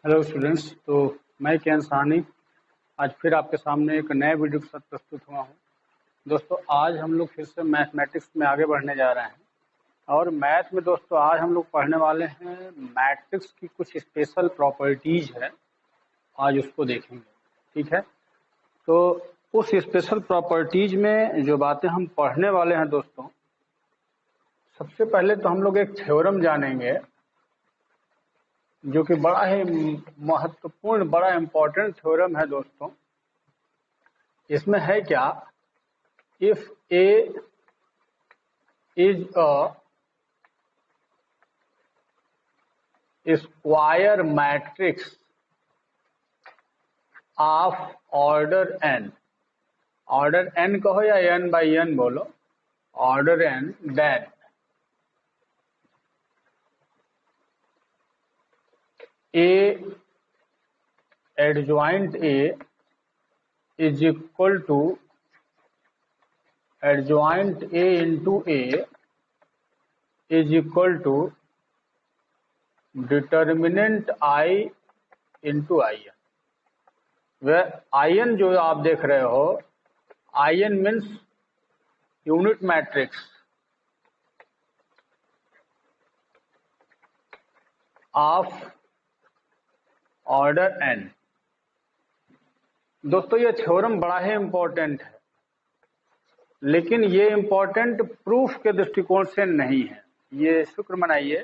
Hello students. तो मैं के साहनी आज फिर आपके सामने एक नए वीडियो के साथ प्रस्तुत हुआ हूँ। दोस्तों आज हम लोग फिर से मैथमेटिक्स में आगे बढ़ने जा रहे हैं और मैथ में दोस्तों आज हम लोग पढ़ने वाले हैं मैट्रिक्स की कुछ स्पेशल प्रॉपर्टीज है, आज उसको देखेंगे। ठीक है, तो उस स्पेशल प्रॉपर्टीज में जो बातें हम पढ़ने वाले हैं दोस्तों, सबसे पहले तो हम लोग एक थ्योरम जानेंगे जो कि बड़ा ही महत्वपूर्ण, बड़ा इम्पोर्टेंट थ्योरम है दोस्तों। इसमें है क्या, if A is a square matrix of order N, order N कहो या एन बाई एन बोलो, order N, then A adjoint A is equal to adjoint A into A is equal to determinant I into IN। वह IN जो आप देख रहे हो, IN means unit matrix of order n। दोस्तों ये theorem बड़ा ही इम्पोर्टेंट है, लेकिन ये इम्पोर्टेंट प्रूफ के दृष्टिकोण से नहीं है। ये शुक्र मनाइए,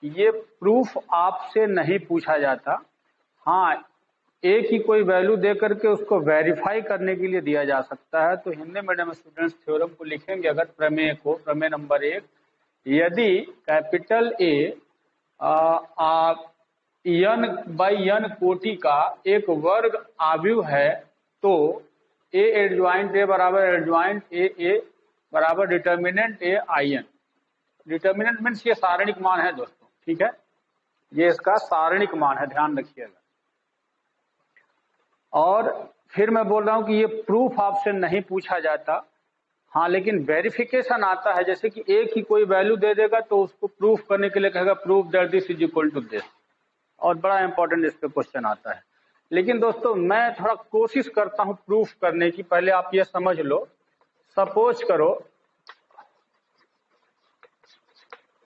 ये प्रूफ आपसे नहीं पूछा जाता। हाँ, ए की कोई वैल्यू दे करके उसको वेरीफाई करने के लिए दिया जा सकता है। तो हिंदी मीडियम स्टूडेंट्स थ्योरम को लिखेंगे अगर प्रमेय को, प्रमेय नंबर 1, यदि capital A n by n कोटि का एक वर्ग आव्यूह है तो ए एडजॉइंट ए बराबर एडजॉइंट ए बराबर determinant A IN। Determinant means ये सारणिक मान है दोस्तों। ठीक है, ये इसका सारणिक मान है, ध्यान रखिएगा। और फिर मैं बोल रहा हूं कि ये प्रूफ आपसे नहीं पूछा जाता। हाँ, लेकिन वेरिफिकेशन आता है, जैसे कि ए की कोई वैल्यू दे देगा तो उसको प्रूफ करने के लिए कहेगा proof that this is equal to this, और बड़ा इंपॉर्टेंट इस पे क्वेश्चन आता है। लेकिन दोस्तों मैं थोड़ा कोशिश करता हूं प्रूफ करने की। पहले आप ये समझ लो, सपोज करो,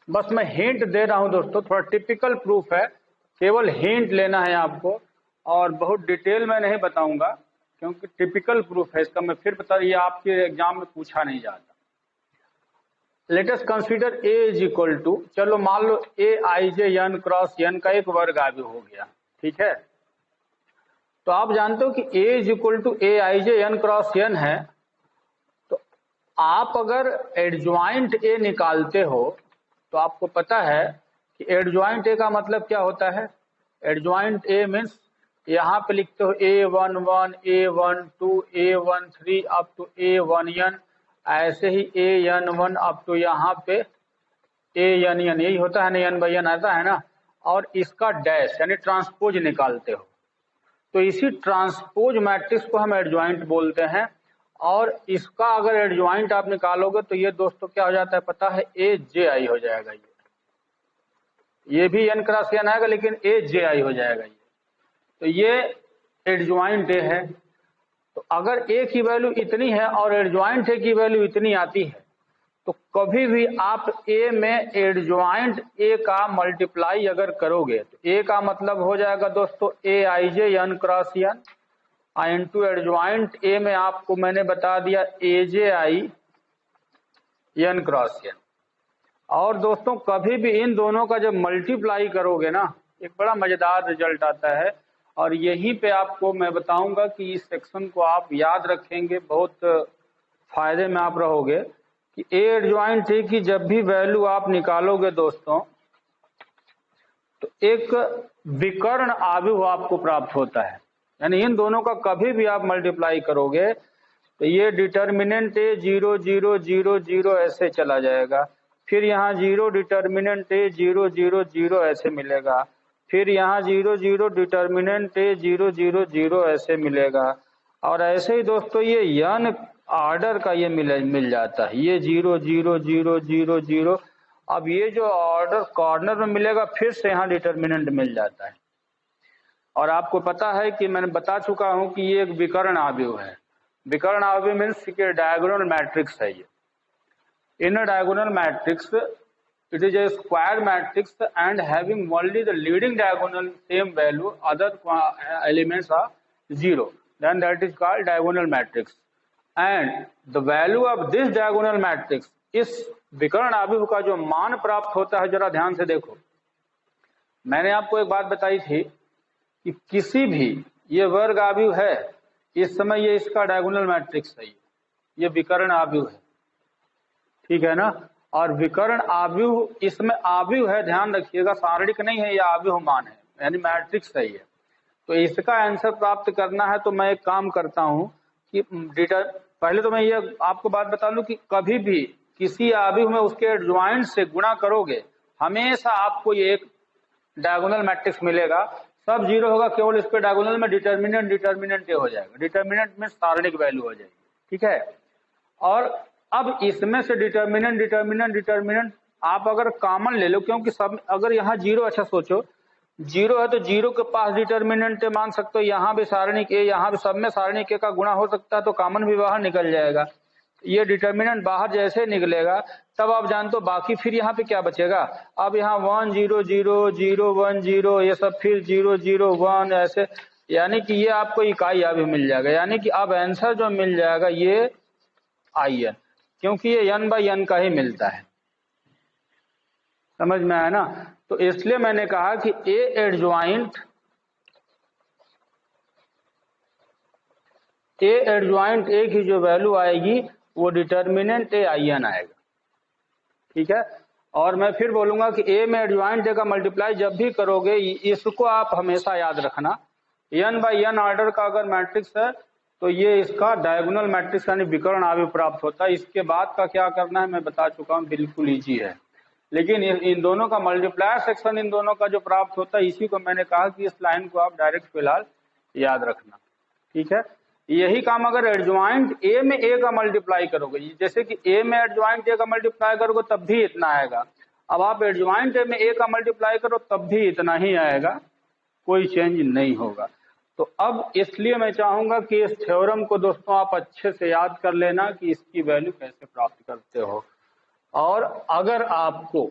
बस मैं हिंट दे रहा हूं दोस्तों, थोड़ा टिपिकल प्रूफ है, केवल हिंट लेना है आपको और बहुत डिटेल में नहीं बताऊंगा क्योंकि टिपिकल प्रूफ है इसका। मैं फिर बता, ये आपके एग्जाम में पूछा नहीं जाता। Let us consider A is equal to, चलो मान लो A I J N cross N का एक वर्ग आव्यूह हो गया। ठीक है, तो आप जानते हो कि A is equal to A I J N cross N है, तो आप अगर एडजॉइंट ए निकालते हो तो आपको पता है कि एडजॉइंट ए का मतलब क्या होता है। एडजॉइंट ए मीन्स यहाँ पे लिखते हो A11, A12, A13 up to A1n, ऐसे ही AN1 अप टू यहाँ पे ANN, यही होता है ना, n बाई n आता है ना। और इसका डैश यानी ट्रांसपोज निकालते हो, तो इसी ट्रांसपोज मैट्रिक्स को हम एडजॉइंट बोलते हैं। और इसका अगर एडजॉइंट आप निकालोगे तो ये दोस्तों क्या हो जाता है पता है, AJI हो जाएगा। ये भी n क्रॉस n आएगा लेकिन AJI हो जाएगा। तो ये एडजॉइंट ए है। तो अगर ए की वैल्यू इतनी है और एडजॉइंट ए की वैल्यू इतनी आती है तो कभी भी आप ए में एडजॉइंट ए का मल्टीप्लाई अगर करोगे तो ए का मतलब हो जाएगा दोस्तों A I J N cross N, into adjoint A में आपको मैंने बता दिया A J I N cross N. और दोस्तों कभी भी इन दोनों का जब मल्टीप्लाई करोगे ना, एक बड़ा मजेदार रिजल्ट आता है। और यहीं पे आपको मैं बताऊंगा कि इस सेक्शन को आप याद रखेंगे, बहुत फायदे में आप रहोगे कि ए एडजॉइंट ए की जब भी वैल्यू आप निकालोगे दोस्तों तो एक विकर्ण आव्यूह आपको प्राप्त होता है। यानी इन दोनों का कभी भी आप मल्टीप्लाई करोगे तो ये डिटर्मिनेंट ए 0 0 0 0 ऐसे चला जाएगा, फिर यहाँ 0 डिटर्मिनेंट ए 0 0 0 ऐसे मिलेगा, फिर यहाँ 0 0 डिटर्मिनेंट ए 0 0 0 ऐसे मिलेगा। और ऐसे ही दोस्तों ये n ऑर्डर का ये मिल जाता है, ये 0 0 0 0 0। अब ये जो ऑर्डर कॉर्नर में मिलेगा फिर से यहाँ डिटर्मिनेंट मिल जाता है। और आपको पता है कि मैंने बता चुका हूं कि ये एक विकर्ण आव्यूह है। विकर्ण आव्यूह मीन्स कि डायगोनल मैट्रिक्स है ये। In a diagonal matrix it is a square matrix and having only the leading diagonal same value, other elements are zero, then that is called diagonal matrix. And the value of this diagonal matrix, इस विकर्ण आव्यूह का जो मान प्राप्त होता है, जरा ध्यान से देखो। मैंने आपको एक बात बताई थी कि किसी भी, ये वर्ग आव्यूह है, इस समय ये इसका डायगोनल मैट्रिक्स है, ये विकर्ण आव्यूह है, ठीक है ना। और विकर्ण आव्यूह, इसमें आव्यूह है, ध्यान रखिएगा, सारणिक नहीं है, यह आव्यूह मान है, यानी मैट्रिक्स है ये। तो इसका आंसर प्राप्त करना है तो मैं एक काम करता हूं कि पहले तो मैं ये आपको बात बता दूं कि कभी भी किसी आव्यूह में उसके एडजॉइंट से गुणा करोगे, हमेशा आपको ये एक डायगोनल मैट्रिक्स मिलेगा। सब जीरो होगा, केवल इसके डायगोनल में डिटर्मिनेंट ये हो जाएगा। डिटर्मिनेंट में सारणिक वैल्यू हो जाएगी, ठीक है। और अब इसमें से डिटर्मिनेंट आप अगर कॉमन ले लो, क्योंकि सब अगर यहाँ जीरो, अच्छा सोचो जीरो है तो जीरो के पास डिटर्मिनेंट मान सकते हो, यहाँ भी सारणिक ए, यहाँ भी सब में सारणिक ए का गुणा हो सकता है, तो कॉमन भी बाहर निकल जाएगा। ये डिटर्मिनेंट बाहर जैसे निकलेगा तब आप जानते हो बाकी फिर यहाँ पे क्या बचेगा। अब यहाँ 1 0 0 0 1 0 ये सब फिर 0 0 1 ऐसे, यानी कि ये आपको इकाई अभी मिल जाएगा। यानी कि अब आंसर जो मिल जाएगा ये आई एन, क्योंकि ये n बाई n का ही मिलता है। समझ में आया ना। तो इसलिए मैंने कहा कि ए एडजॉइंट ए की जो वैल्यू आएगी वो डिटर्मिनेंट ए आई एन आएगा, ठीक है। और मैं फिर बोलूंगा कि ए में एडजॉइंट ए का मल्टीप्लाई जब भी करोगे, इसको आप हमेशा याद रखना, n बाई n ऑर्डर का अगर मैट्रिक्स है तो ये इसका डायगोनल मैट्रिक्स यानी विकर्ण आव्यूह प्राप्त होता है। इसके बाद का क्या करना है मैं बता चुका हूं, बिल्कुल इजी है। लेकिन इन दोनों का मल्टीप्लायर सेक्शन, इन दोनों का जो प्राप्त होता है, इसी को मैंने कहा कि इस लाइन को आप डायरेक्ट फिलहाल याद रखना, ठीक है। यही काम अगर एडजॉइंट ए में ए का मल्टीप्लाई करोगे, जैसे कि ए में एडजॉइंट ए का मल्टीप्लाई करोगे तब भी इतना आएगा। अब आप एडजॉइंट ए में ए का मल्टीप्लाई करो तब भी इतना ही आएगा, कोई चेंज नहीं होगा। तो अब इसलिए मैं चाहूंगा कि इस थ्योरम को दोस्तों आप अच्छे से याद कर लेना कि इसकी वैल्यू कैसे प्राप्त करते हो। और अगर आपको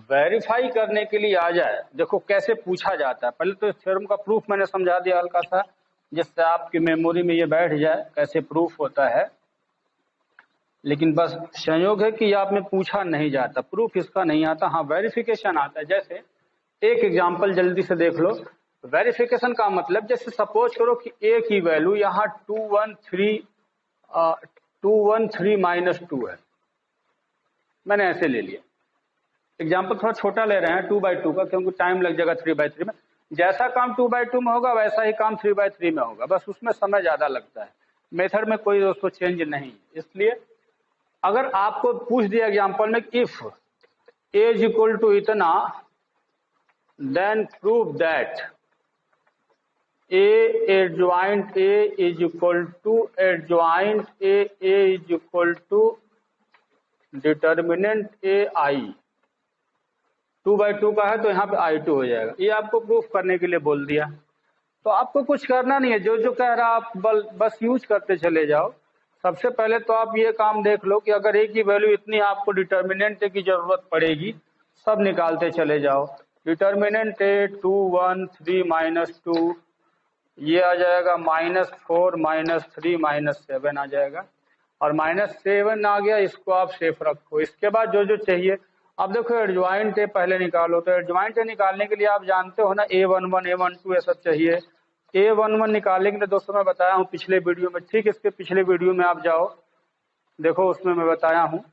वेरीफाई करने के लिए आ जाए, देखो कैसे पूछा जाता है। पहले तो इस थ्योरम का प्रूफ मैंने समझा दिया हल्का सा, जिससे आपकी मेमोरी में ये बैठ जाए कैसे प्रूफ होता है। लेकिन बस संयोग है कि आप में पूछा नहीं जाता, प्रूफ इसका नहीं आता, हाँ वेरिफिकेशन आता है। जैसे एक एग्जाम्पल जल्दी से देख लो। वेरिफिकेशन का मतलब, जैसे सपोज करो कि ए की वैल्यू यहाँ 213 माइनस 2 है, मैंने ऐसे ले लिया। एग्जाम्पल थोड़ा छोटा ले रहे हैं 2/2 का, क्योंकि टाइम लग जाएगा 3/3 में। जैसा काम 2/2 में होगा वैसा ही काम 3/3 में होगा, बस उसमें समय ज्यादा लगता है। मेथड में कोई दोस्तों चेंज नहीं। इसलिए अगर आपको पूछ दिया एग्जाम्पल में if A is equal to इतना, then prove that A adjoint A is equal to adjoint A is equal to determinant A I. 2/2 का है तो यहाँ पे I2 हो जाएगा। ये आपको प्रूफ करने के लिए बोल दिया, तो आपको कुछ करना नहीं है, जो जो कह रहा आप बस यूज करते चले जाओ। सबसे पहले तो आप ये काम देख लो कि अगर ए की वैल्यू इतनी आपको डिटर्मिनेंट ए की जरूरत पड़ेगी, सब निकालते चले जाओ। डिटर्मिनेंट ए 2 1 3 माइनस 2, ये आ जाएगा -4 -3 -7 आ जाएगा, और -7 आ गया, इसको आप सेफ रखो। इसके बाद जो जो चाहिए, अब देखो एडजॉइंट ए पहले निकालो। तो एडजॉइंट ए निकालने के लिए आप जानते हो ना A11 A12 ये सब चाहिए। A11 निकालने के लिए दोस्तों मैं बताया हूँ पिछले वीडियो में, ठीक इसके पिछले वीडियो में आप जाओ देखो, उसमें मैं बताया हूँ।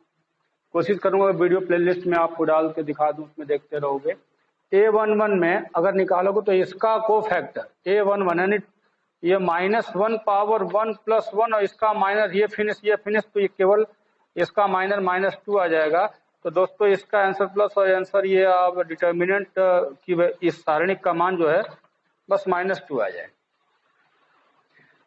कोशिश करूंगा वीडियो प्लेलिस्ट में आपको डाल के दिखा दूं, उसमें देखते रहोगे। A11 में अगर निकालोगे तो इसका कोफैक्टर A11 यानी ये -1 पावर 1 प्लस 1, और इसका माइनस ये फिनिश तो ये केवल इसका माइनस -2 आ जाएगा। तो दोस्तों इसका आंसर प्लस और आंसर ये आप डिटर्मिनेंट की इस सारणिक का मान जो है बस -2 आ जाए,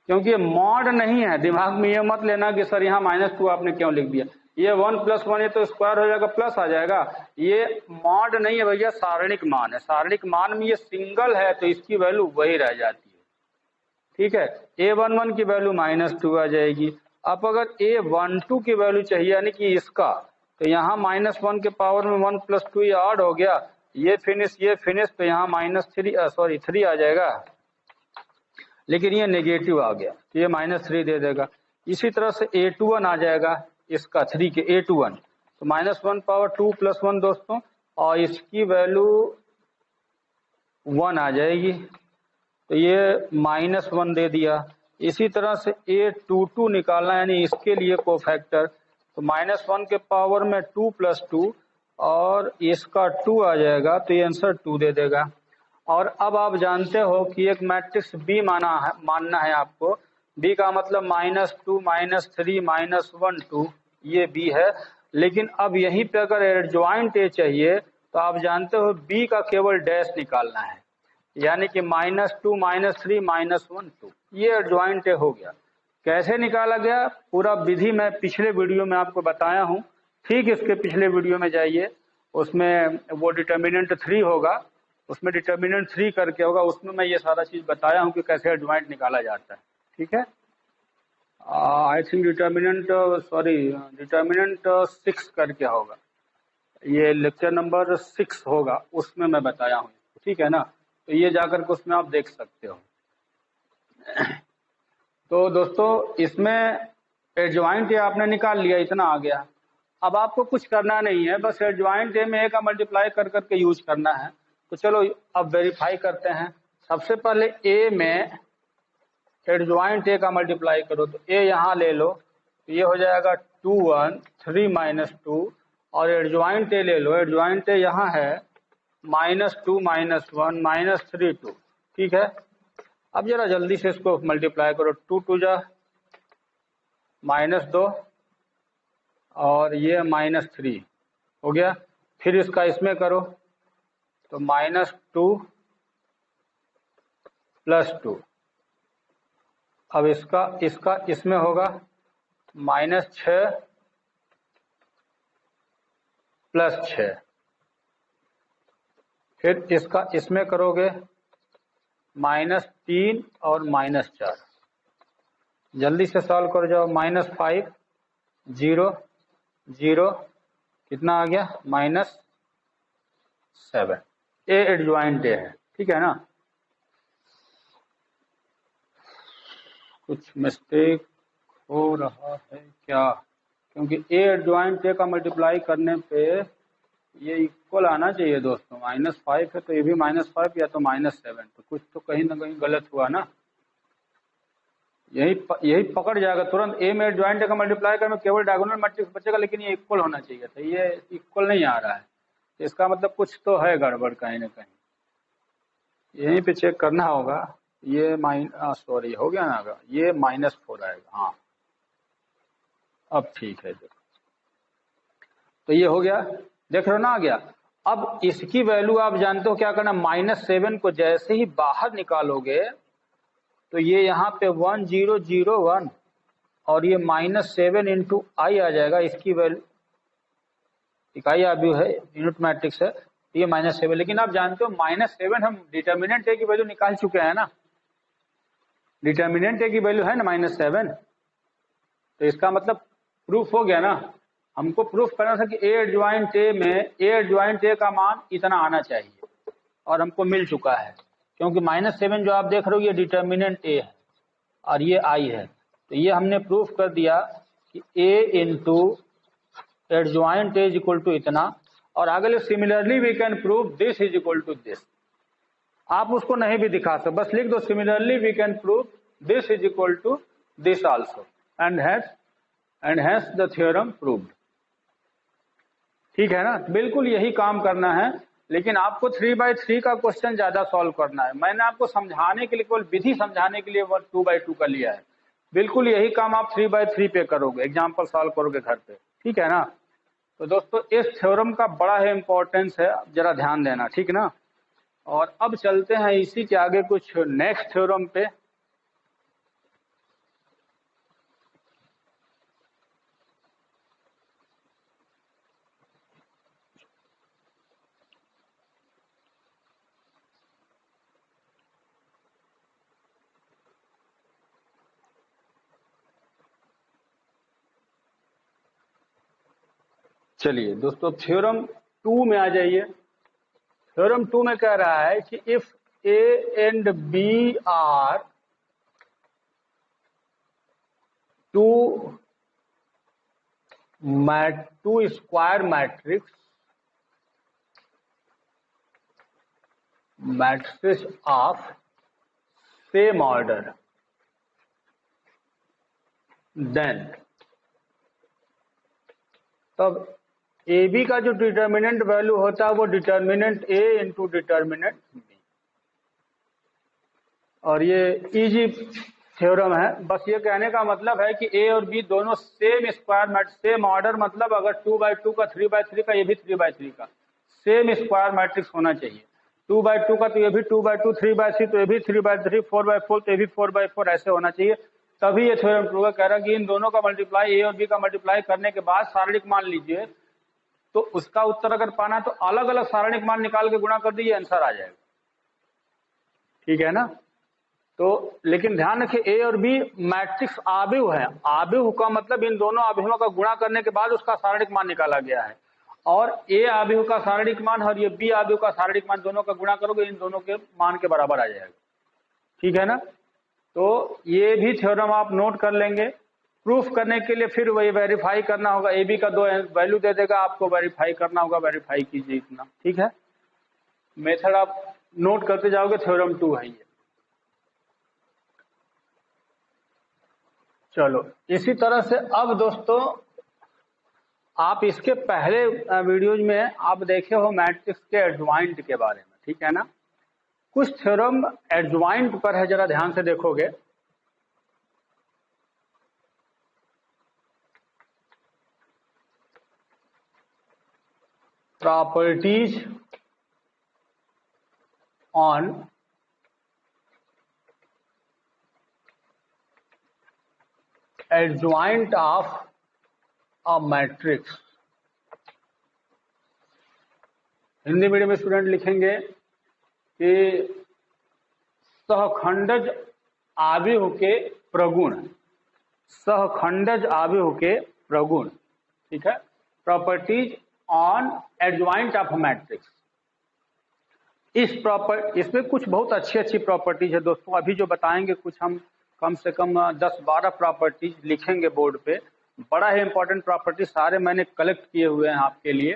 क्योंकि ये मॉड नहीं है। दिमाग में ये मत लेना कि सर यहाँ -2 आपने क्यों लिख दिया, ये 1 + 1 ये तो स्क्वायर हो जाएगा, प्लस आ जाएगा। ये मॉड नहीं है भैया, सारणिक मान है। सारणिक मान में ये सिंगल है तो इसकी वैल्यू वही रह जाती है, ठीक है। a11 की वैल्यू -2 आ जाएगी। अब अगर a12 की वैल्यू चाहिए यानी कि इसका, तो यहाँ -1 के पावर में 1 + 2 ये ऐड हो गया, ये फिनिश तो यहाँ -3 आ जाएगा, लेकिन ये नेगेटिव आ गया तो ये -3 दे देगा। इसी तरह से a21 आ जाएगा, इसका 3 के a21 तो -1 पावर 2 + 1 दोस्तों, और इसकी वैल्यू 1 आ जाएगी तो ये -1 दे दिया। इसी तरह से a22 निकालना यानी इसके लिए कोफैक्टर, तो -1 के पावर में 2 + 2 और इसका 2 आ जाएगा तो ये आंसर 2 दे देगा। और अब आप जानते हो कि एक मैट्रिक्स B मानना है आपको। B का मतलब -2 -3 -1 2 ये B है। लेकिन अब यहीं पे अगर एडजॉइंट A चाहिए तो आप जानते हो B का केवल डैश निकालना है, यानी कि -2 -3 -1 2 ये एडजॉइंट हो गया। कैसे निकाला गया पूरा विधि मैं पिछले वीडियो में आपको बताया हूँ, ठीक इसके पिछले वीडियो में जाइए, उसमें वो डिटर्मिनेंट 3 होगा, उसमें डिटर्मिनेंट 3 करके होगा, उसमें मैं ये सारा चीज बताया हूँ कि कैसे एडजॉइंट निकाला जाता है, ठीक है। आई थिंक डिटर्मिनेंट 6 करके होगा, ये लेक्चर नंबर 6 होगा, उसमें मैं बताया हूँ, ठीक है ना। तो ये जाकर के उसमें आप देख सकते हो। तो दोस्तों इसमें एडजॉइंट ए आपने निकाल लिया, इतना आ गया। अब आपको कुछ करना नहीं है, बस एडजॉइंट ए में ए का मल्टीप्लाई कर करके यूज करना है। तो चलो अब वेरीफाई करते हैं। सबसे पहले ए में एडजॉइंट ए का मल्टीप्लाई करो, तो ए यहाँ ले लो तो ये हो जाएगा 2 1 3 -2, और एडजॉइंट ए ले लो, एडजॉइंट ए यहाँ है -2 -1 -3 2, ठीक है। अब जरा जल्दी से इसको मल्टीप्लाई करो, 2 2 जा -2 और ये -3 हो गया। फिर इसका इसमें करो तो -2 + 2, अब इसका इसमें होगा -6 + 6, फिर इसका इसमें करोगे -3 और -4, जल्दी से सॉल्व कर जाओ। -5 0 0 कितना आ गया -7। ए एडजॉइंट ए है, ठीक है ना। कुछ मिस्टेक हो रहा है क्या, क्योंकि ए एडजॉइंट ए का मल्टीप्लाई करने पे ये इक्वल आना चाहिए दोस्तों। -5 है तो ये भी -5 या तो -7, तो कुछ तो कहीं ना कहीं गलत हुआ ना। यही पकड़ जाएगा तुरंत। ए में एडजॉइंट ए का मल्टीप्लाई करने में केवल डायगोनल मैट्रिक्स बचेगा, लेकिन ये इक्वल होना चाहिए था, ये इक्वल नहीं आ रहा है, इसका मतलब कुछ तो है गड़बड़ कहीं ना कहीं। यहीं पे चेक करना होगा। ये सॉरी हो गया ना, ये -4 आएगा, हाँ अब ठीक है। देखो तो ये हो गया, देख रहे हो ना, आ गया। अब इसकी वैल्यू आप जानते हो क्या करना, -7 को जैसे ही बाहर निकालोगे तो ये यहाँ पे 1 0 0 1 और ये -7 × I आ जाएगा। इसकी वैल्यू इकाई आव्यूह है, यूनिट मैट्रिक्स है, ये -7। लेकिन आप जानते हो -7 हम डिटर्मिनेंट ए की वैल्यू निकाल चुके हैं ना, डिटर्मिनेंट ए की वैल्यू है ना -7, तो इसका मतलब प्रूफ हो गया ना। हमको प्रूफ करना था कि ए एडजॉइंट ए में ए एडजॉइंट ए का मान इतना आना चाहिए, और हमको मिल चुका है, क्योंकि -7 जो आप देख रहे हो ये डिटर्मिनेंट ए है और ये आई है। तो ये हमने प्रूफ कर दिया कि ए × एडजॉइंट ए = इतना, और आगे similarly we can prove this = this. आप उसको नहीं भी दिखा सकते, बस लिख दो similarly we can prove this = this also and hence the theorem proved, ठीक है ना। बिल्कुल यही काम करना है, लेकिन आपको 3/3 का क्वेश्चन ज्यादा सॉल्व करना है। मैंने आपको समझाने के लिए, केवल विधि समझाने के लिए 2/2 का लिया है। बिल्कुल यही काम आप 3/3 पे करोगे, एग्जाम्पल सॉल्व करोगे घर पे, ठीक है ना। तो दोस्तों इस थ्योरम का बड़ा है इंपॉर्टेंस है, जरा ध्यान देना, ठीक ना। और अब चलते हैं इसी के आगे कुछ नेक्स्ट थ्योरम पे। चलिए दोस्तों थ्योरम 2 में आ जाइए। थ्योरम 2 में कह रहा है कि if A and B are two square matrix of same order, then तब ए बी का जो डिटर्मिनेंट वैल्यू होता है वो डिटर्मिनेंट ए इंटू डिटर्मिनेंट बी। और ये इजी थ्योरम है। बस ये कहने का मतलब है कि ए और बी दोनों same square matrix, same order, मतलब अगर 2x2 का 3x3 का ये भी 3x3 का सेम स्क्वायर मैट्रिक्स होना चाहिए। 2x2 का तो ये भी 2x2, 3x3 तो ये भी 3x3, 4x4 तो ये भी 4x4 ऐसे होना चाहिए, तभी ये थ्योरम ट्रू है। कह रहा है कि इन दोनों का मल्टीप्लाई, ए और बी का मल्टीप्लाई करने के बाद सारणिक मान लीजिए, तो उसका उत्तर अगर पाना तो अलग अलग सारणिक मान निकाल के गुणा कर दीजिए, आंसर आ जाएगा। ठीक है ना। तो लेकिन ध्यान रखिए ए और बी मैट्रिक्स आव्यूह है। आव्यूह का मतलब इन दोनों आव्यूहों का गुणा करने के बाद उसका सारणिक मान निकाला गया है। और ए आव्यूह का सारणिक मान और ये बी आव्यूह का सारणिक मान दोनों का गुणा करोगे, इन दोनों के मान के बराबर आ जाएगा। ठीक है ना। तो ये भी थ्योरम आप नोट कर लेंगे। प्रूफ करने के लिए फिर वही वेरीफाई करना होगा, ए बी का 2 वैल्यू दे देगा, आपको वेरीफाई करना होगा, वेरीफाई कीजिए इतना। ठीक है, मेथड आप नोट करते जाओगे। थ्योरम 2 है ये। चलो इसी तरह से अब दोस्तों आप इसके पहले वीडियोज में आप देखे हो मैट्रिक्स के एडज्वाइंट के बारे में। ठीक है ना। कुछ थ्योरम एडज्वाइंट पर है, जरा ध्यान से देखोगे। Properties on adjoint of a matrix. Hindi medium student लिखेंगे कि सहखंडज आव्यूह के प्रगुण, सहखंडज आव्यूह के प्रगुण। ठीक है, properties on adjoint of matrix. इसमें कुछ बहुत अच्छी अच्छी प्रॉपर्टीज है दोस्तों। अभी जो बताएंगे कुछ हम कम से कम 10-12 प्रॉपर्टीज लिखेंगे बोर्ड पे। बड़ा ही इंपॉर्टेंट प्रॉपर्टी सारे मैंने कलेक्ट किए हुए हैं आपके लिए,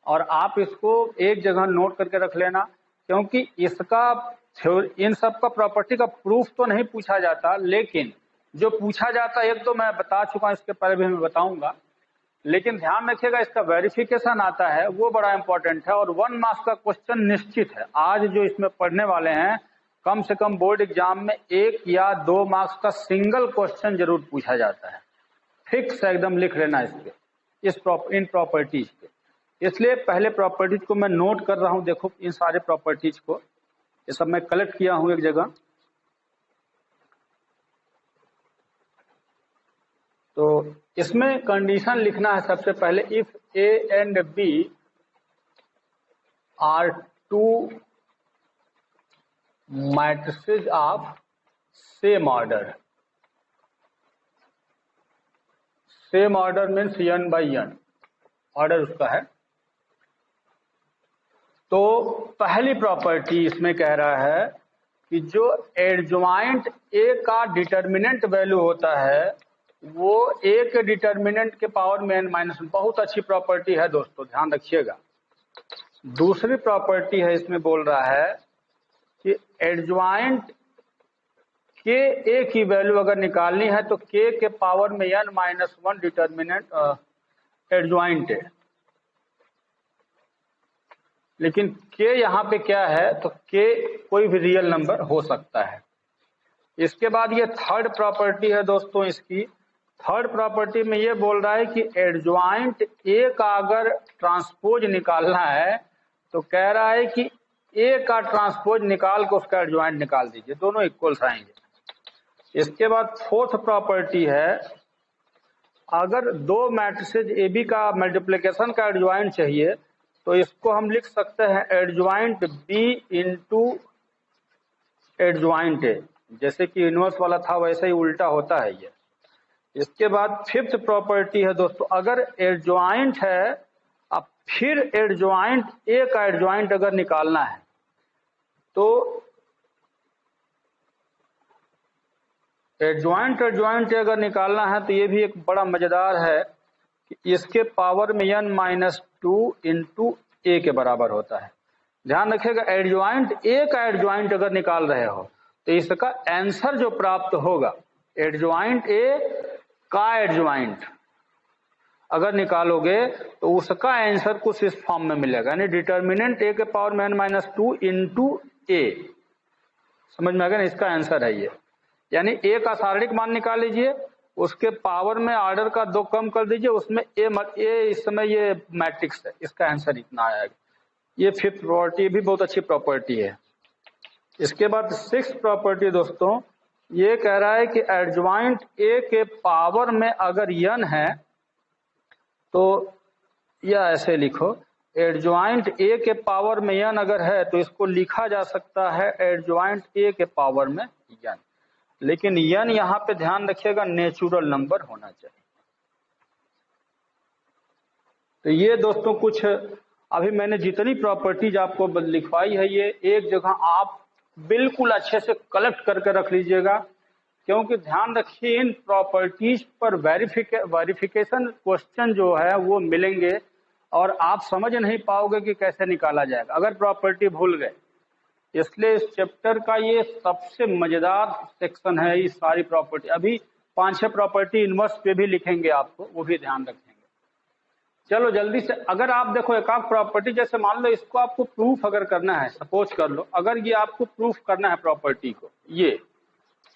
और आप इसको एक जगह नोट करके रख लेना, क्योंकि इसका इन सब का प्रॉपर्टी का प्रूफ तो नहीं पूछा जाता, लेकिन जो पूछा जाता है एक तो मैं बता चुका हूं, इसके पहले भी मैं बताऊंगा, लेकिन ध्यान रखिएगा इसका वेरिफिकेशन आता है वो बड़ा इंपॉर्टेंट है। और 1 मार्क्स का क्वेश्चन निश्चित है। आज जो इसमें पढ़ने वाले हैं, कम से कम बोर्ड एग्जाम में 1 या 2 मार्क्स का सिंगल क्वेश्चन जरूर पूछा जाता है। फिक्स एकदम लिख लेना इसके, इन प्रॉपर्टीज के। इसलिए पहले प्रॉपर्टीज को मैं नोट कर रहा हूं। देखो इन सारे प्रॉपर्टीज को, ये सब मैं कलेक्ट किया हूं एक जगह। तो इसमें कंडीशन लिखना है सबसे पहले, if A and B are 2 matrices of same order. Same order means n by n order उसका है। तो पहली प्रॉपर्टी इसमें कह रहा है कि जो एडज्वाइंट ए का डिटर्मिनेंट वैल्यू होता है वो ए के डिटर्मिनेंट के पावर में n-1। बहुत अच्छी प्रॉपर्टी है दोस्तों, ध्यान रखिएगा। दूसरी प्रॉपर्टी है, इसमें बोल रहा है कि एडज्वाइंट के ए की वैल्यू अगर निकालनी है तो के के पावर में n-1 डिटर्मिनेंट एडज्वाइंट है। लेकिन के यहाँ पे क्या है, तो के कोई भी रियल नंबर हो सकता है। इसके बाद ये थर्ड प्रॉपर्टी है दोस्तों इसकी। थर्ड प्रॉपर्टी में ये बोल रहा है कि एडज्वाइंट ए का अगर ट्रांसपोज निकालना है तो कह रहा है कि ए का ट्रांसपोज निकाल के उसका एडज्वाइंट निकाल दीजिए, दोनों इक्वल्स आएंगे। इसके बाद फोर्थ प्रॉपर्टी है, अगर 2 मैट्रिसेज ए बी का मल्टीप्लिकेशन का एडज्वाइंट चाहिए तो इसको हम लिख सकते हैं एडज्वाइंट बी इंटू एडज्वाइंट ए। जैसे कि इनवर्स वाला था वैसे ही उल्टा होता है ये। इसके बाद फिफ्थ प्रॉपर्टी है दोस्तों, अगर एडज्वाइंट है फिर एडजॉइंट ए का एडजॉइंट अगर निकालना है तो एडजॉइंट अगर निकालना है तो ये भी एक बड़ा मजेदार है कि इसके पावर में n-2 इंटू ए के बराबर होता है। ध्यान रखिएगा, एडजॉइंट ए का एडजॉइंट अगर निकाल रहे हो तो इसका आंसर जो प्राप्त होगा, एडजॉइंट ए का एडजॉइंट अगर निकालोगे तो उसका आंसर कुछ इस फॉर्म में मिलेगा, यानी डिटर्मिनेंट ए के पावर में n-2 इंटू ए। समझ में आ गया ना, इसका आंसर है ये। यानी ए का शारीरिक मान निकाल लीजिए, उसके पावर में ऑर्डर का 2 कम कर दीजिए, उसमें ए इस समय ये मैट्रिक्स है, इसका आंसर इतना आएगा। ये 5th प्रॉपर्टी भी बहुत अच्छी प्रॉपर्टी है। इसके बाद 6th प्रॉपर्टी दोस्तों ये कह रहा है कि एडजॉइंट ए के पावर में अगर n है तो या ऐसे लिखो, एडजॉइंट ए के पावर में n अगर है तो इसको लिखा जा सकता है एडजॉइंट ए के पावर में n, लेकिन n यहाँ पे ध्यान रखिएगा नेचुरल नंबर होना चाहिए। तो ये दोस्तों कुछ अभी मैंने जितनी प्रॉपर्टीज आपको लिखवाई है ये एक जगह आप बिल्कुल अच्छे से कलेक्ट करके रख लीजिएगा, क्योंकि ध्यान रखिए इन प्रॉपर्टीज पर वेरिफिकेशन क्वेश्चन जो है वो मिलेंगे और आप समझ नहीं पाओगे कि कैसे निकाला जाएगा अगर प्रॉपर्टी भूल गए। इसलिए इस चैप्टर का ये सबसे मजेदार सेक्शन है। ये सारी प्रॉपर्टी अभी 5-6 प्रॉपर्टी इनवर्स पे भी लिखेंगे आपको, वो भी ध्यान रखेंगे। चलो जल्दी से, अगर आप देखो एक आध प्रॉपर्टी, जैसे मान लो इसको आपको प्रूफ अगर करना है, सपोज कर लो अगर ये आपको प्रूफ करना है प्रॉपर्टी को, ये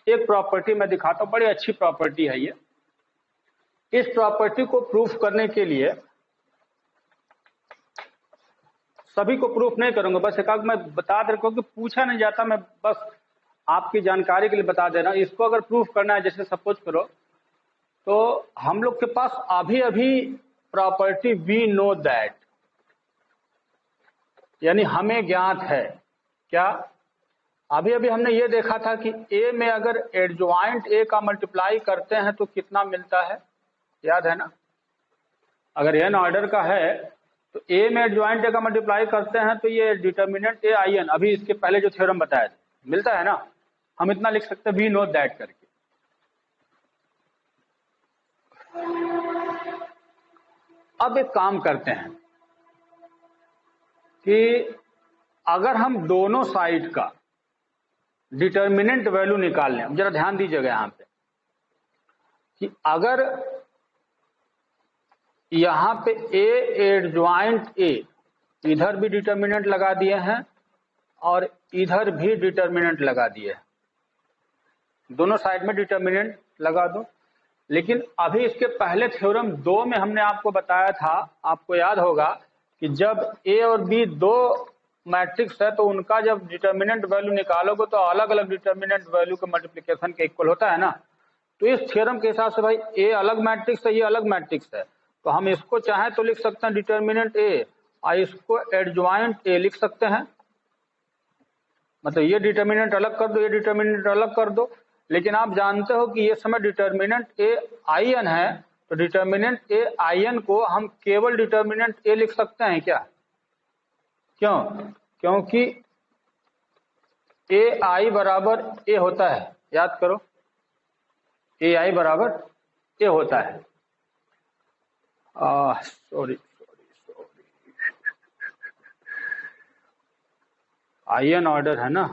एक प्रॉपर्टी मैं दिखाता हूं, बड़ी अच्छी प्रॉपर्टी है ये। इस प्रॉपर्टी को प्रूफ करने के लिए सभी को प्रूफ नहीं करूंगा, बस एक मैं बता दे रहा हूं कि पूछा नहीं जाता, मैं बस आपकी जानकारी के लिए बता दे रहा हूं। इसको अगर प्रूफ करना है, जैसे सपोज करो तो हम लोग के पास अभी अभी प्रॉपर्टी वी नो दैट, यानी हमें ज्ञात है क्या, अभी अभी हमने ये देखा था कि ए में अगर एडजॉइंट ए का मल्टीप्लाई करते हैं तो कितना मिलता है, याद है ना। अगर एन ऑर्डर का है तो ए में एडजॉइंट ए का मल्टीप्लाई करते हैं तो ये डिटर्मिनेंट ए आई एन, अभी इसके पहले जो थ्योरम बताया था, मिलता है ना। हम इतना लिख सकते हैं वी नो दैट करके। अब एक काम करते हैं कि अगर हम दोनों साइड का डिटर्मिनेंट वैल्यू निकाल लें, जरा ध्यान दीजिएगा यहां पे कि अगर यहां पे ए एडजॉइंट ए, इधर भी डिटर्मिनेंट लगा दिए हैं और इधर भी डिटर्मिनेंट लगा दिए हैं, दोनों साइड में डिटर्मिनेंट लगा दो। लेकिन अभी इसके पहले थ्योरम 2 में हमने आपको बताया था, आपको याद होगा कि जब ए और बी दो मैट्रिक्स है तो उनका जब डिटर्मिनेंट वैल्यू निकालोगे तो अलग अलग डिटर्मिनेंट वैल्यू के मल्टीप्लिकेशन के इक्वल होता है ना। तो इस थ्योरम के हिसाब से भाई ए अलग मैट्रिक्स है, ये अलग मैट्रिक्स है, तो हम इसको चाहे तो लिख सकते हैं डिटर्मिनेंट ए और इसको एडजॉइंट ए लिख सकते हैं। मतलब ये डिटर्मिनेंट अलग कर दो, ये डिटर्मिनेंट अलग कर दो। लेकिन आप जानते हो कि ये समय डिटर्मिनेंट ए आई एन है, तो डिटर्मिनेंट ए आई एन को हम केवल डिटर्मिनेंट ए लिख सकते हैं क्या, क्यों, क्योंकि ए आई बराबर ए होता है, याद करो ए आई बराबर ए होता है। सॉरी आई एन ऑर्डर है ना।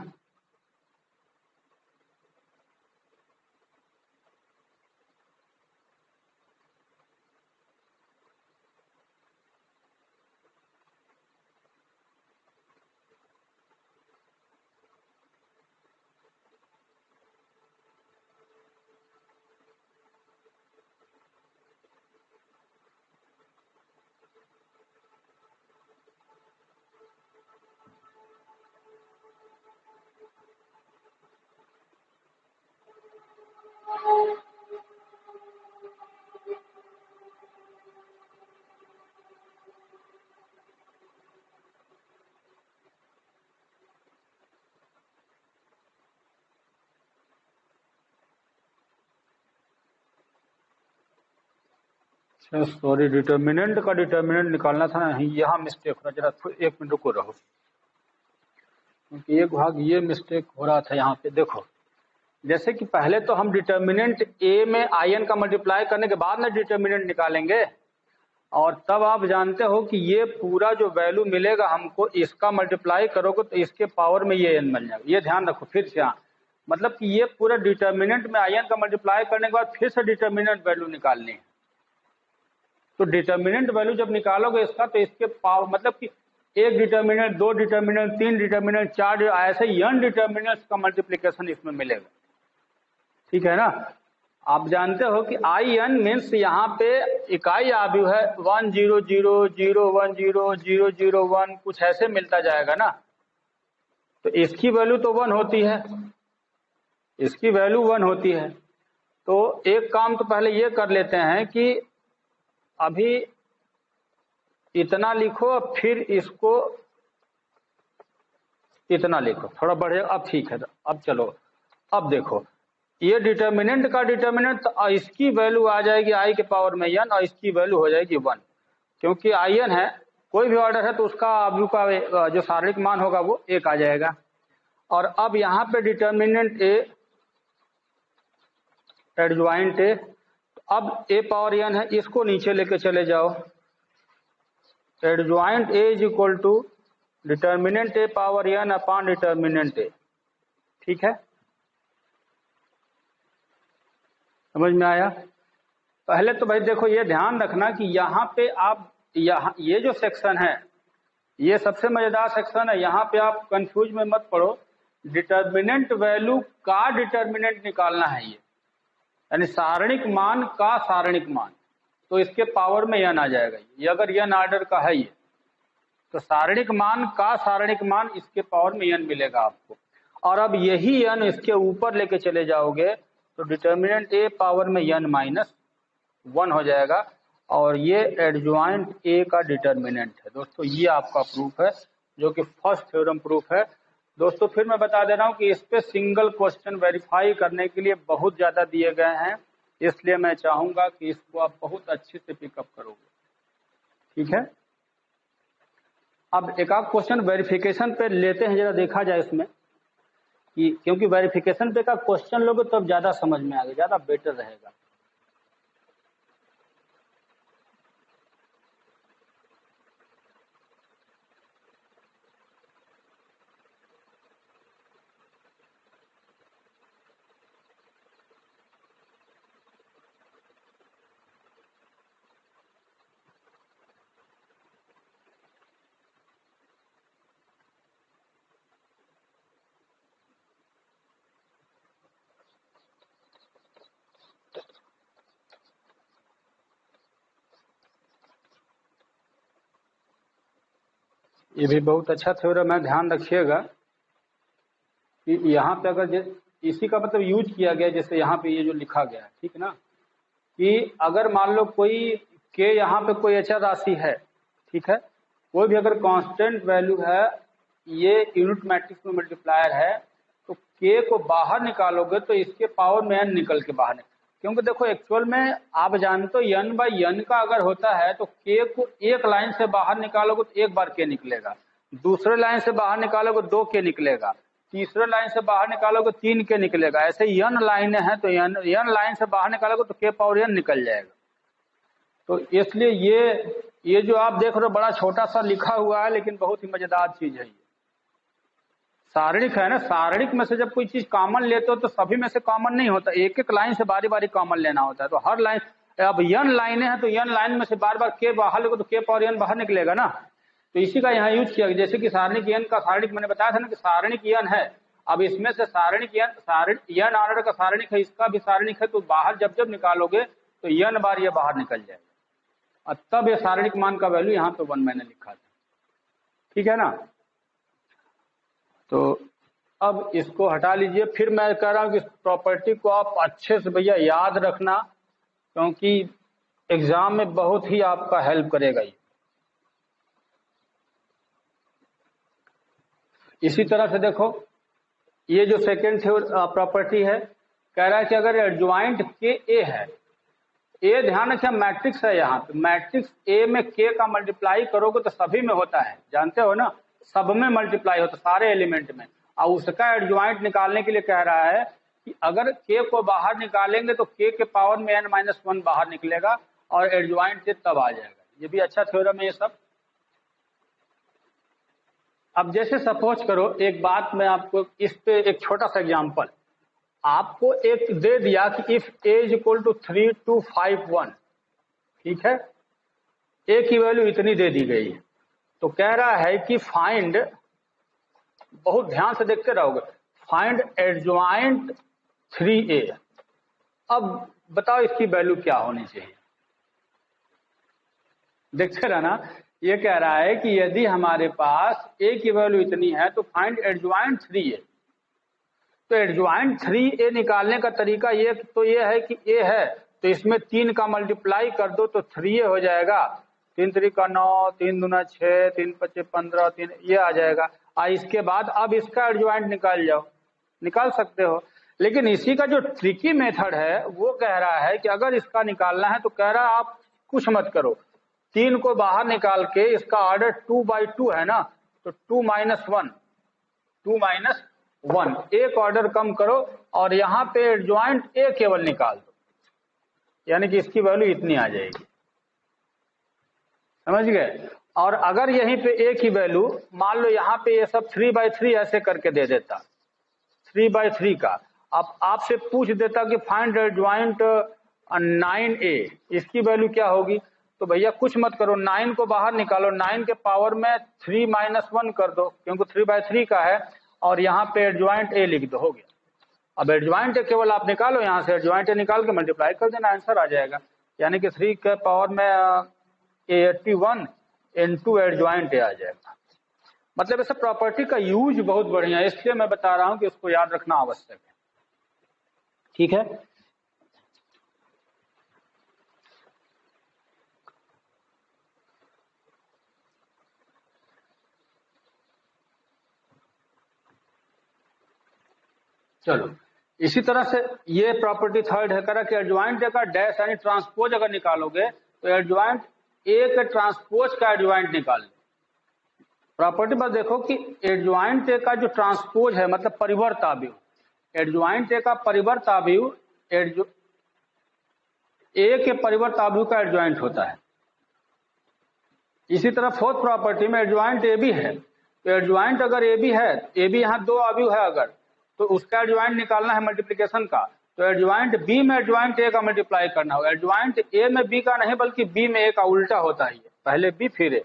सॉरी, डिटर्मिनेंट का डिटर्मिनेंट निकालना था ना, यहाँ मिस्टेक हो रहा, जरा एक मिनट रुको रहो, क्योंकि एक भाग ये मिस्टेक हो रहा था यहाँ पे। देखो, जैसे कि पहले तो हम डिटर्मिनेंट ए में आयन का मल्टीप्लाई करने के बाद ना डिटर्मिनेंट निकालेंगे, और तब आप जानते हो कि ये पूरा जो वैल्यू मिलेगा हमको, इसका मल्टीप्लाई करोगे तो इसके पावर में ये एन मिल जाएगा। ये ध्यान रखो फिर से, यहाँ मतलब कि ये पूरा डिटर्मिनेंट में आयन का मल्टीप्लाई करने के बाद फिर से डिटर्मिनेंट वैल्यू निकालनी है। तो डिटर्मिनेंट वैल्यू जब निकालोगे इसका, तो इसके पावर मतलब कि एक डिटर्मिनेंट, दो डिटर्मिनेंट, तीन डिटर्मिनेंट, चार, ऐसे n डिटर्मिनेंट्स का मल्टीप्लिकेशन इसमें मिलेगा। ठीक है ना। आप जानते हो कि आई एन मीन्स यहाँ पे इकाई आव्यूह है 1 0 0 0 1 0 0 0 1, कुछ ऐसे मिलता जाएगा ना। तो इसकी वैल्यू तो 1 होती है, इसकी वैल्यू 1 होती है। तो एक काम तो पहले ये कर लेते हैं कि अभी इतना लिखो, फिर इसको इतना लिखो, थोड़ा बढ़ेगा। अब ठीक है, अब चलो, अब देखो ये डिटर्मिनेंट का डिटर्मिनेंट, तो इसकी वैल्यू आ जाएगी आई के पावर में n, और इसकी वैल्यू हो जाएगी 1, क्योंकि आई एन है, कोई भी ऑर्डर है तो उसका आव्यूह का जो शारीरिक मान होगा वो 1 आ जाएगा। और अब यहाँ पे डिटर्मिनेंट ए एडज्वाइंट ए, अब ए पावर n है, इसको नीचे लेके चले जाओ। Adjoint A is equal to determinant A power n upon determinant A. ठीक है, समझ में आया। पहले तो भाई देखो, ये ध्यान रखना कि यहाँ पे आप ये जो सेक्शन है ये सबसे मजेदार सेक्शन है। यहाँ पे आप कंफ्यूज में मत पड़ो, डिटर्मिनेंट वैल्यू का डिटर्मिनेंट निकालना है ये, यानी सारणिक मान का सारणिक मान, तो इसके पावर में n आ जाएगा। ये अगर n ऑर्डर का है ये, तो सारणिक मान का सारणिक मान, इसके पावर में n मिलेगा आपको। और अब यही n इसके ऊपर लेके चले जाओगे तो डिटर्मिनेंट ए पावर में n माइनस 1 हो जाएगा, और ये एडज्वाइंट ए का डिटर्मिनेंट है। दोस्तों ये आपका प्रूफ है, जो कि फर्स्ट थ्योरम प्रूफ है। दोस्तों फिर मैं बता दे रहा हूँ कि इस पे सिंगल क्वेश्चन वेरीफाई करने के लिए बहुत ज्यादा दिए गए हैं, इसलिए मैं चाहूंगा कि इसको आप बहुत अच्छे से पिकअप करोगे। ठीक है, अब एक आध क्वेश्चन वेरिफिकेशन पे लेते हैं, जरा देखा जाए इसमें कि, क्योंकि वेरिफिकेशन पे का क्वेश्चन लोगे तो अब ज्यादा समझ में आएगा, ज्यादा बेटर रहेगा। ये भी बहुत अच्छा थ्योरम है, ध्यान रखिएगा कि यहाँ पे अगर इसी का मतलब यूज किया गया, जैसे यहाँ पे ये जो लिखा गया है, ठीक है ना, कि अगर मान लो कोई के यहाँ पे कोई अचर राशि है, ठीक है, कोई भी अगर कांस्टेंट वैल्यू है, ये यूनिट मैट्रिक्स में मल्टीप्लायर है, तो के को बाहर निकालोगे तो इसके पावर में n निकल के बाहर निकल, क्योंकि देखो एक्चुअल में आप जानते हो n बाई n का अगर होता है तो के को एक लाइन से बाहर निकालोगे तो एक बार के निकलेगा, दूसरे लाइन से बाहर निकालोगे 2 के निकलेगा, तीसरे लाइन से बाहर निकालोगे 3 के निकलेगा। ऐसे n लाइनें हैं तो n लाइन से बाहर निकालोगे तो के पावर n निकल जाएगा। तो इसलिए ये जो आप देख रहे हो बड़ा छोटा सा लिखा हुआ है, लेकिन बहुत ही मजेदार चीज है। ये सारणिक है ना, सारणिक में से जब कोई चीज कॉमन लेते हो तो सभी में से कॉमन नहीं होता, एक एक लाइन से बारी बारी कॉमन लेना होता है। तो हर लाइन, अब n लाइनें हैं तो n लाइन में से बार बार के बाहर लोगे तो के पावर n बाहर निकलेगा ना। तो इसी का यहाँ यूज किया, जैसे कि सारणिक n का, सारणिक मैंने बताया था ना कि सारणिक n है, अब इसमें से सारणिक n ऑर्डर का सारणिक है, इसका भी सारणिक है, तो बाहर जब जब निकालोगे तो n बार ये बाहर निकल जाएगा, और तब ये सारणिक मान का वैल्यू यहाँ पे 1 मैंने लिखा था। ठीक है ना। तो अब इसको हटा लीजिए। फिर मैं कह रहा हूँ कि इस प्रॉपर्टी को आप अच्छे से भैया याद रखना, क्योंकि एग्जाम में बहुत ही आपका हेल्प करेगा ये। इसी तरह से देखो, ये जो सेकेंड प्रॉपर्टी है, कह रहा है कि अगर एडज्वाइंट के ए है ए ध्यान रखिए मैट्रिक्स है, यहाँ पे मैट्रिक्स ए में के का मल्टीप्लाई करोगे तो सभी में होता है, जानते हो ना, सब में मल्टीप्लाई होता है, सारे एलिमेंट में। और उसका एडजॉइंट निकालने के लिए कह रहा है कि अगर के को बाहर निकालेंगे तो के के पावर में n-1 बाहर निकलेगा और एडजॉइंट तब आ जाएगा। ये भी अच्छा थ्योरम है ये सब। अब जैसे सपोज करो, एक बात मैं आपको इस पे एक छोटा सा एग्जांपल, आपको एक दे दिया कि इफ a इज इक्वल टू 3 2 5 1, ठीक है, a की वैल्यू इतनी दे दी गई है, तो कह रहा है कि फाइंड, बहुत ध्यान से देखते रहोगे, फाइंड एडजॉइंट 3a। अब बताओ इसकी वैल्यू क्या होनी चाहिए, देखते रहना। ये कह रहा है कि यदि हमारे पास a की वैल्यू इतनी है तो फाइंड एडजॉइंट 3a। तो एडजॉइंट 3a निकालने का तरीका ये है कि a है तो इसमें 3 का मल्टीप्लाई कर दो तो 3a हो जाएगा, 3 3 का 9, 3 दूना 6, 3 5 15, 3 ये आ जाएगा। और इसके बाद अब इसका एडजॉइंट निकाल जाओ, निकाल सकते हो। लेकिन इसी का जो ट्रिकी मेथड है वो कह रहा है कि अगर इसका निकालना है तो कह रहा है आप कुछ मत करो, 3 को बाहर निकाल के इसका ऑर्डर 2/2 है ना, तो 2 - 1 एक ऑर्डर कम करो और यहाँ पे एडजॉइंट ए केवल निकाल दो, यानी कि इसकी वैल्यू इतनी आ जाएगी, समझ गए। और अगर यहीं पे ए की वैल्यू मान लो यहाँ पे ये सब 3/3 ऐसे करके दे देता, 3/3 का, अब आपसे पूछ देता कि फाइंड एडजॉइंट 9a, इसकी वैल्यू क्या होगी, तो भैया कुछ मत करो, 9 को बाहर निकालो, 9 के पावर में 3 - 1 कर दो क्योंकि 3/3 का है, और यहाँ पे एडजॉइंट ए लिख दो, हो गया। अब एडजॉइंट ए केवल आप निकालो, यहाँ से एडजॉइंट ए निकाल के मल्टीप्लाई कर देना, आंसर आ जाएगा। यानी कि 3 के पावर में 81 इनटू एडजॉइंट ए आ जाएगा। मतलब ऐसे प्रॉपर्टी का यूज बहुत बढ़िया है, इसलिए मैं बता रहा हूं कि उसको याद रखना आवश्यक है, ठीक है। चलो, इसी तरह से ये प्रॉपर्टी थर्ड है, करा कि एडजॉइंट ए का डैश यानी ट्रांसपोज अगर निकालोगे तो एडजॉइंट ए के ट्रांसपोज का एडजॉइंट निकाल लो। प्रॉपर्टी पर देखो कि एडजॉइंट ए का जो ट्रांसपोज है मतलब परिवर्त आव्यूह, एडजॉइंट ए का परिवर्त आव्यूह ए के परिवर्त आव्यूह का एडजॉइंट होता है। इसी तरह फोर्थ प्रॉपर्टी में एडजॉइंट ए भी है, तो एडजॉइंट अगर ए भी है, ए भी यहाँ 2 आव्यूह है अगर, तो उसका एडजॉइंट निकालना है मल्टीप्लिकेशन का, तो एडजॉइंट बी में एडजॉइंट ए का मल्टीप्लाई करना हो। एडजॉइंट ए में बी का नहीं बल्कि बी में ए का उल्टा होता है, पहले बी फिर ए,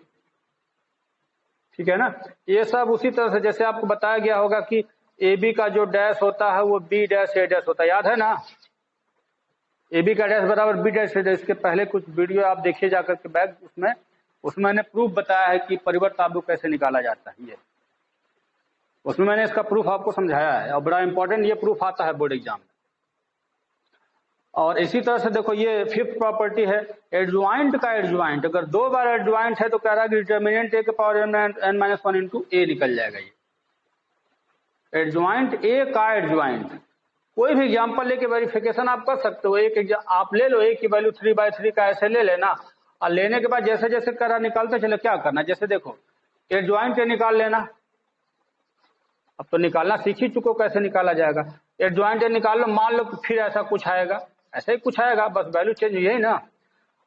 ठीक है ना। ये सब उसी तरह से जैसे आपको बताया गया होगा कि ए बी का जो डैश होता है वो बी डैश ए डैश होता है, याद है ना, ए बी का डैश बराबर बी डैश ए डैश। इसके पहले कुछ वीडियो आप देखिए जाकर के बैक, उसमें मैंने प्रूफ बताया है कि परिवर्त आव्यूह कैसे निकाला जाता है, ये उसमें मैंने इसका प्रूफ आपको समझाया है, और बड़ा इंपॉर्टेंट ये प्रूफ आता है बोर्ड एग्जाम में। और इसी तरह से देखो ये फिफ्थ प्रॉपर्टी है, एडजॉइंट का एडजॉइंट अगर 2 बार एडजॉइंट है तो कह रहा है कि डिटर्मिनेंट ए के पावर n-1 इंटू ए निकल जाएगा। ये एडजॉइंट ए का एडजॉइंट, कोई भी एग्जांपल लेके वेरिफिकेशन आप कर सकते हो। एक आप ले लो, ए की वैल्यू 3/3 का ऐसे ले लेना, और लेने के बाद जैसे जैसे करा निकालते चले, क्या करना, जैसे देखो एडजॉइंट ए निकाल लेना, अब तो निकालना सीख ही चुको कैसे निकाला जाएगा। एडजॉइंट ए निकाल लो, मान लो फिर ऐसा कुछ आएगा, ऐसे ही कुछ आएगा, बस वैल्यू चेंज यही ना।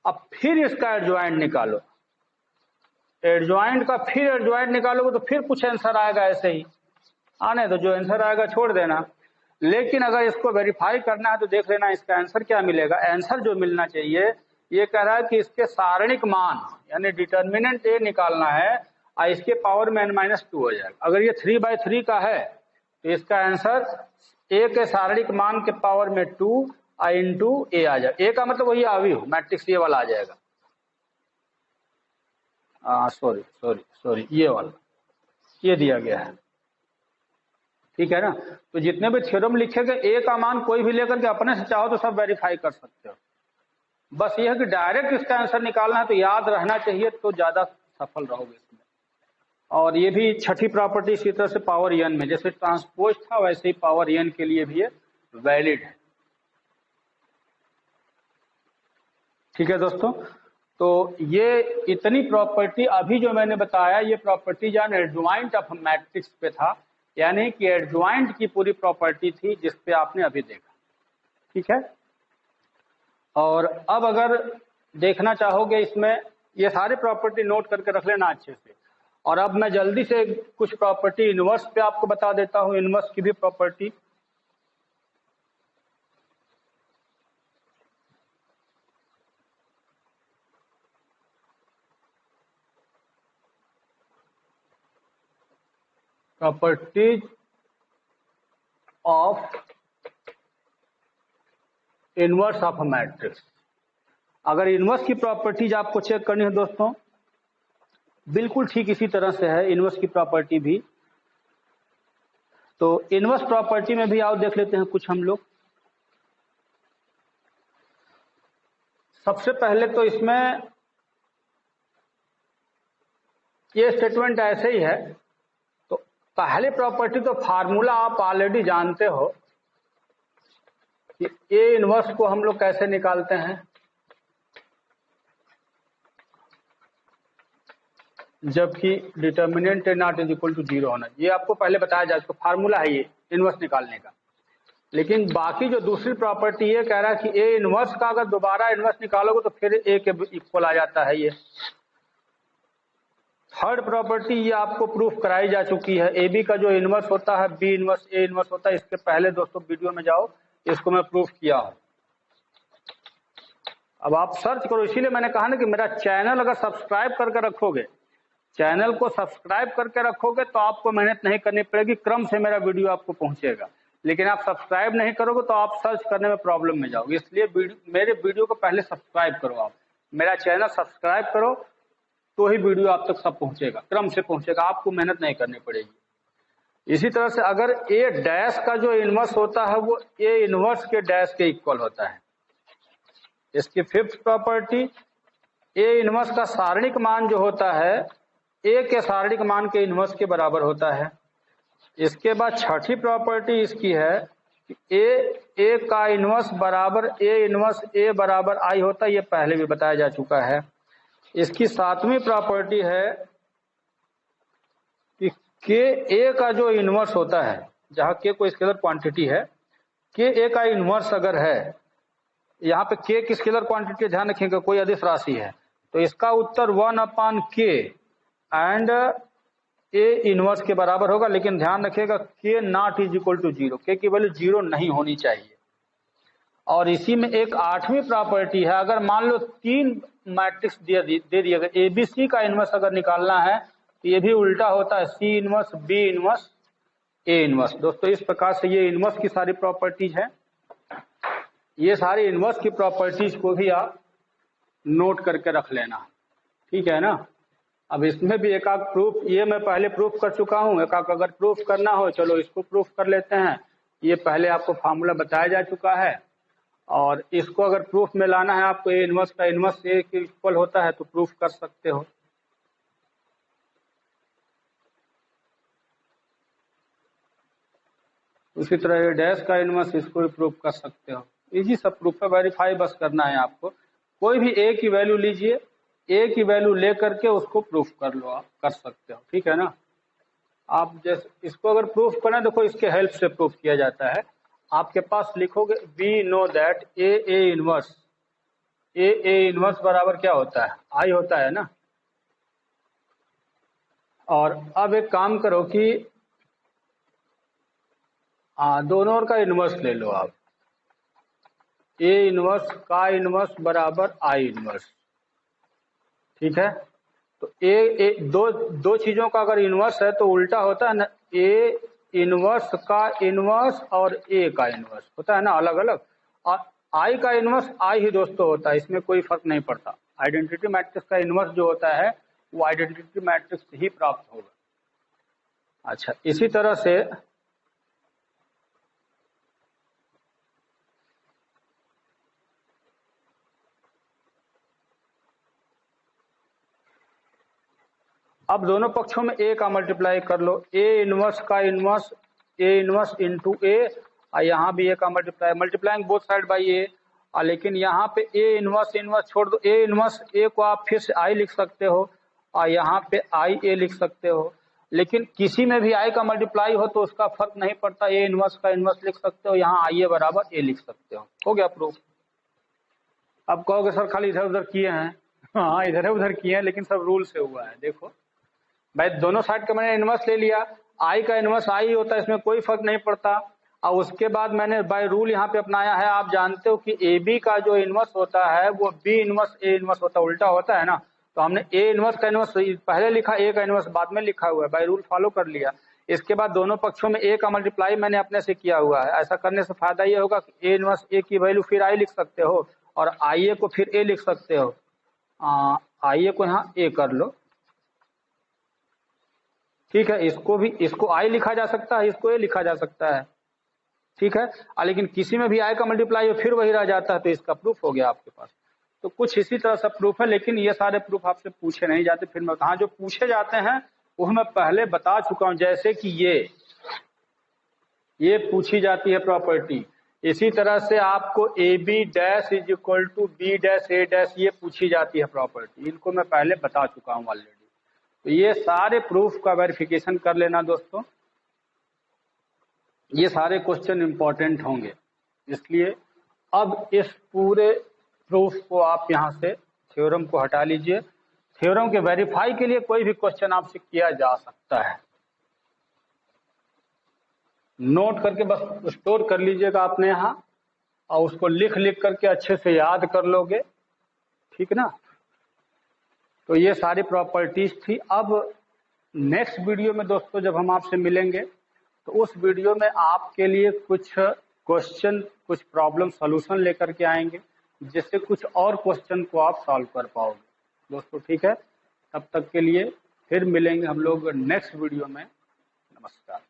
अब फिर इसका एडजॉइंट निकालो, एडजॉइंट का फिर एडजॉइंट निकालोगे तो फिर कुछ आंसर आएगा, ऐसे ही आने दो, जो आंसर आएगा छोड़ देना। लेकिन अगर इसको वेरीफाई करना है तो देख लेना इसका आंसर क्या मिलेगा। आंसर जो मिलना चाहिए, ये कह रहा है कि इसके सारणिक मान यानी डिटर्मिनेंट ए निकालना है और इसके पावर में n-2 हो जाएगा। अगर ये 3/3 का है तो इसका आंसर ए के सारणिक मान के पावर में 2 इंटू ए आ जाएगा। ए का मतलब वही आव्यूह मैट्रिक्स ये वाला आ जाएगा, सॉरी ये वाला, ये दिया गया है, ठीक है ना। तो जितने भी थ्योरम लिखे गए ए का मान कोई भी लेकर के अपने से चाहो तो सब वेरीफाई कर सकते हो। बस ये है कि डायरेक्ट इसका आंसर निकालना है तो याद रहना चाहिए, तो ज्यादा सफल रहोगे इसमें। और ये भी छठी प्रॉपर्टी इसी तरह से पावर n में, जैसे ट्रांसपोज था वैसे ही पावर n के लिए भी ये वैलिड है। ठीक है दोस्तों, तो ये इतनी प्रॉपर्टी अभी जो मैंने बताया, ये प्रॉपर्टी जान एडजॉइंट ऑफ मैट्रिक्स पे था, यानी कि एडजॉइंट की पूरी प्रॉपर्टी थी जिस पे आपने अभी देखा। ठीक है, और अब अगर देखना चाहोगे इसमें, ये सारी प्रॉपर्टी नोट करके रख लेना अच्छे से। और अब मैं जल्दी से कुछ प्रॉपर्टी इनवर्स पे आपको बता देता हूं, इनवर्स की भी property. Properties of inverse of matrix. अगर इनवर्स की प्रॉपर्टीज आपको चेक करनी है दोस्तों, बिल्कुल ठीक इसी तरह से है इनवर्स की प्रॉपर्टी भी। तो इनवर्स प्रॉपर्टी में भी आओ देख लेते हैं कुछ हम लोग। सबसे पहले तो इसमें ये स्टेटमेंट ऐसे ही है। तो पहले प्रॉपर्टी तो फार्मूला आप ऑलरेडी जानते हो कि ए इनवर्स को हम लोग कैसे निकालते हैं। जबकि determinant A not is equal to 0 होना, ये आपको पहले बताया जा चुका, फार्मूला है ये इनवर्स निकालने का। लेकिन बाकी जो दूसरी प्रॉपर्टी ये कह रहा है कि ए इनवर्स का अगर दोबारा इनवर्स निकालोगे तो फिर ए के इक्वल आ जाता है। ये थर्ड प्रॉपर्टी ये आपको प्रूफ कराई जा चुकी है। ए बी का जो इनवर्स होता है बी इनवर्स ए इनवर्स होता है। इसके पहले दोस्तों वीडियो में जाओ, इसको मैं प्रूफ किया हूं। अब आप सर्च करो, इसीलिए मैंने कहा ना कि मेरा चैनल अगर सब्सक्राइब करके रखोगे, चैनल को सब्सक्राइब करके रखोगे तो आपको मेहनत नहीं करनी पड़ेगी, क्रम से मेरा वीडियो आपको पहुंचेगा। लेकिन आप सब्सक्राइब नहीं करोगे तो आप सर्च करने में प्रॉब्लम में जाओगे। इसलिए मेरे वीडियो को पहले सब्सक्राइब करो, आप मेरा चैनल सब्सक्राइब करो तो ही वीडियो आप तक सब पहुंचेगा, क्रम से पहुंचेगा, आपको मेहनत नहीं करनी पड़ेगी। इसी तरह से अगर ए डैश का जो इनवर्स होता है वो ए इनवर्स के डैश के इक्वल होता है। इसकी फिफ्थ प्रॉपर्टी, ए इनवर्स का सारणिक मान जो होता है ए के सारणिक मान के इनवर्स के बराबर होता है। इसके बाद छठी प्रॉपर्टी इसकी है कि ए का इनवर्स बराबर ए इनवर्स ए बराबर आई होता है, ये पहले भी बताया जा चुका है। इसकी सातवीं प्रॉपर्टी है कि के ए का जो इनवर्स होता है, जहां के कोई स्केलर क्वांटिटी है, के ए का इनवर्स अगर है, यहाँ पे के की स्केलर क्वांटिटी ध्यान रखिएगा, कोई अदिश राशि है, तो इसका उत्तर 1/k एंड ए इनवर्स के बराबर होगा। लेकिन ध्यान रखिएगा के नॉट इज इक्वल टू 0, के की वैल्यू 0 नहीं होनी चाहिए। और इसी में एक आठवीं प्रॉपर्टी है, अगर मान लो 3 मैट्रिक्स दे दिया गया, एबीसी का इनवर्स अगर निकालना है तो ये भी उल्टा होता है, C inverse B inverse A inverse. दोस्तों इस प्रकार से ये इनवर्स की सारी प्रॉपर्टीज है। ये सारी इनवर्स की प्रॉपर्टीज को भी आप नोट करके रख लेना, ठीक है ना। अब इसमें भी एक आध प्रूफ, ये मैं पहले प्रूफ कर चुका हूं, एक आध अगर प्रूफ करना हो चलो इसको प्रूफ कर लेते हैं। ये पहले आपको फार्मूला बताया जा चुका है, और इसको अगर प्रूफ में लाना है आपको, ए इनवर्स का इनवर्स ए के इक्वल होता है तो प्रूफ कर सकते हो। उसी तरह ए डैश का इनवर्स, इसको भी प्रूफ कर सकते हो। इजी सब प्रूफ है, वेरीफाई बस करना है आपको। कोई भी ए की वैल्यू लीजिए, ए की वैल्यू लेकर के उसको प्रूफ कर लो, आप कर सकते हो, ठीक है ना। आप जैसे इसको अगर प्रूफ करना है, देखो इसके हेल्प से प्रूफ किया जाता है। आपके पास लिखोगे we know that A inverse, A inverse बराबर क्या होता है, आई होता है ना। और अब एक काम करो कि दोनों का इनवर्स ले लो आप, ए इनवर्स का इनवर्स बराबर आई इनवर्स, ठीक है। तो ए दो चीजों का अगर इनवर्स है तो उल्टा होता है ना, ए इनवर्स का इनवर्स और ए का इनवर्स होता है ना, अलग अलग। और आई का इनवर्स आई ही दोस्तों होता है, इसमें कोई फर्क नहीं पड़ता। आइडेंटिटी मैट्रिक्स का इनवर्स जो होता है वो आइडेंटिटी मैट्रिक्स ही प्राप्त होगा। अच्छा, इसी तरह से अब दोनों पक्षों में ए का मल्टीप्लाई कर लो, ए इनवर्स का inverse A inverse into A, और यहाँ भी ए का multiply, multiplying both side by A. लेकिन यहाँ पे ए इनवर्स इनवर्स छोड़ दो, ए इनवर्स ए को आप फिर से आई लिख सकते हो और यहाँ पे आई ए लिख सकते हो। लेकिन किसी में भी आई का मल्टीप्लाई हो तो उसका फर्क नहीं पड़ता, ए इनवर्स का इनवर्स लिख सकते हो, यहाँ आई ए बराबर ए लिख सकते हो गया प्रूफ। अब कहोगे सर खाली इधर उधर किए हैं, हाँ इधर उधर किए हैं लेकिन सब रूल से हुआ है। देखो भाई दोनों साइड का मैंने इनवर्स ले लिया, आई का इनवर्स आई होता है, इसमें कोई फर्क नहीं पड़ता। और उसके बाद मैंने बाय रूल यहाँ पे अपनाया है, आप जानते हो कि ए बी का जो इनवर्स होता है वो बी इनवर्स ए इनवर्स होता है, उल्टा होता है ना। तो हमने ए इनवर्स का इनवर्स पहले लिखा, ए का इनवर्स बाद में लिखा हुआ है, बाय रूल फॉलो कर लिया। इसके बाद दोनों पक्षों में ए का मल्टीप्लाई मैंने अपने से किया हुआ है। ऐसा करने से फायदा ये होगा कि ए इनवर्स ए की वैल्यू फिर आई लिख सकते हो और आई ए को फिर ए लिख सकते हो। आई ए को यहाँ ए कर लो, ठीक है। इसको भी, इसको आई लिखा जा सकता है, इसको ए लिखा जा सकता है, ठीक है। लेकिन किसी में भी आई का मल्टीप्लाई हो फिर वही रह जाता है, तो इसका प्रूफ हो गया आपके पास। तो कुछ इसी तरह से प्रूफ है, लेकिन ये सारे प्रूफ आपसे पूछे नहीं जाते। फिर मैं हाँ जो पूछे जाते हैं वो मैं पहले बता चुका हूं, जैसे कि ये पूछी जाती है प्रॉपर्टी। इसी तरह से आपको A B dash is equal to B dash A dash ये पूछी जाती है प्रॉपर्टी, इनको मैं पहले बता चुका हूं ऑलरेडी। तो ये सारे प्रूफ का वेरिफिकेशन कर लेना दोस्तों, ये सारे क्वेश्चन इंपॉर्टेंट होंगे। इसलिए अब इस पूरे प्रूफ को आप यहां से थ्योरम को हटा लीजिए। थ्योरम के वेरीफाई के लिए कोई भी क्वेश्चन आपसे किया जा सकता है, नोट करके बस स्टोर कर लीजिएगा आपने यहाँ और उसको लिख लिख करके अच्छे से याद कर लोगे, ठीक ना। तो ये सारी प्रॉपर्टीज थी। अब नेक्स्ट वीडियो में दोस्तों जब हम आपसे मिलेंगे तो उस वीडियो में आपके लिए कुछ क्वेश्चन, कुछ प्रॉब्लम सॉल्यूशन लेकर के आएंगे, जिससे कुछ और क्वेश्चन को आप सॉल्व कर पाओगे दोस्तों, ठीक है। तब तक के लिए फिर मिलेंगे हम लोग नेक्स्ट वीडियो में। नमस्कार।